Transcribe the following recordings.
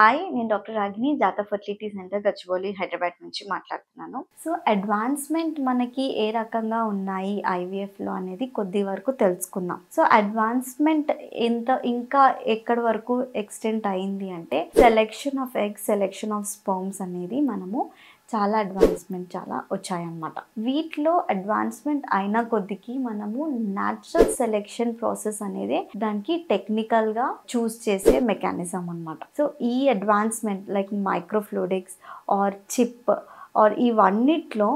Hi, నేను doctor Ragini Jaatha fertility centre Gachibowli Hyderabad నుంచి మాట్లాడుతున్నాను. సో అడ్వాన్స్మెంట్ మనకి ఏ రకంగా ఉన్నాయి ఐవీఎఫ్లో అనేది కొద్ది వరకు తెలుసుకుందాం. సో అడ్వాన్స్మెంట్ ఇంకా ఎక్కడి వరకు ఎక్స్టెంట్ అయింది అంటే selection of eggs, selection of sperms అనేది మనము చాలా అడ్వాన్స్మెంట్ చాలా వచ్చాయన్నమాట. వీటిలో అడ్వాన్స్మెంట్ అయిన కొద్దికి మనము న్యాచురల్ సెలెక్షన్ ప్రాసెస్ అనేది దానికి టెక్నికల్గా చూస్ చేసే మెకానిజం అనమాట. సో ఈ advancement like microfluidics or chip or ఇవన్నిట్లో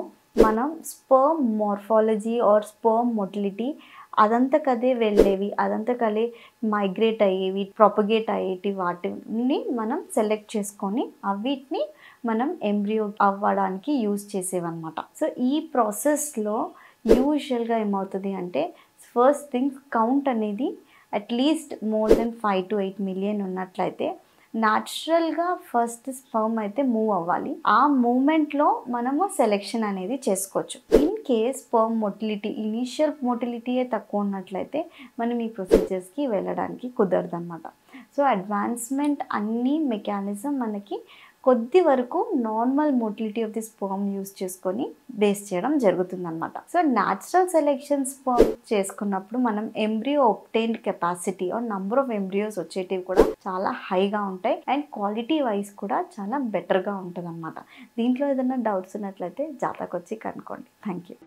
మనం sperm morphology or sperm motility అదంతకదే వెళ్ళేవి, అదంతకలే మైగ్రేట్ అయ్యేవి, ప్రొపగేట్ అయ్యేటి వాటిని మనం సెలెక్ట్ చేసుకొని వీటిని మనం ఎంబ్రియో అవ్వడానికి యూజ్ చేసేవన్నమాట. సో ఈ ప్రాసెస్లో యూజువల్గా ఏమవుతుంది అంటే ఫస్ట్ థింగ్ కౌంట్ అనేది at least more than 5 to 8 million ఉన్నట్లయితే న్యాచురల్గా ఫస్ట్ స్పర్మ్ అయితే మూవ్ అవ్వాలి. ఆ మూమెంట్లో మనము సెలెక్షన్ అనేది చేసుకోవచ్చు. In case sperm motility initial మొటిలిటీయే తక్కువ ఉన్నట్లయితే మనం ఈ ప్రొసీజర్స్కి వెళ్ళడానికి కుదరదు అనమాట. సో అడ్వాన్స్మెంట్ అన్ని మెకానిజం మనకి కొద్ది వరకు normal motility of the sperm use చేసుకొని బేస్ చేయడం జరుగుతుందన్నమాట. సో న్యాచురల్ సెలెక్షన్ స్పర్మ్ చేసుకున్నప్పుడు మనం embryo obtained capacity or number of embryos వచ్చేటివి కూడా చాలా హైగా ఉంటాయి అండ్ క్వాలిటీ వైజ్ కూడా చాలా బెటర్గా ఉంటుంది అన్నమాట. దీంట్లో ఏదైనా డౌట్స్ ఉన్నట్లయితే జాతాకు వచ్చి కనుక్కోండి. Thank you.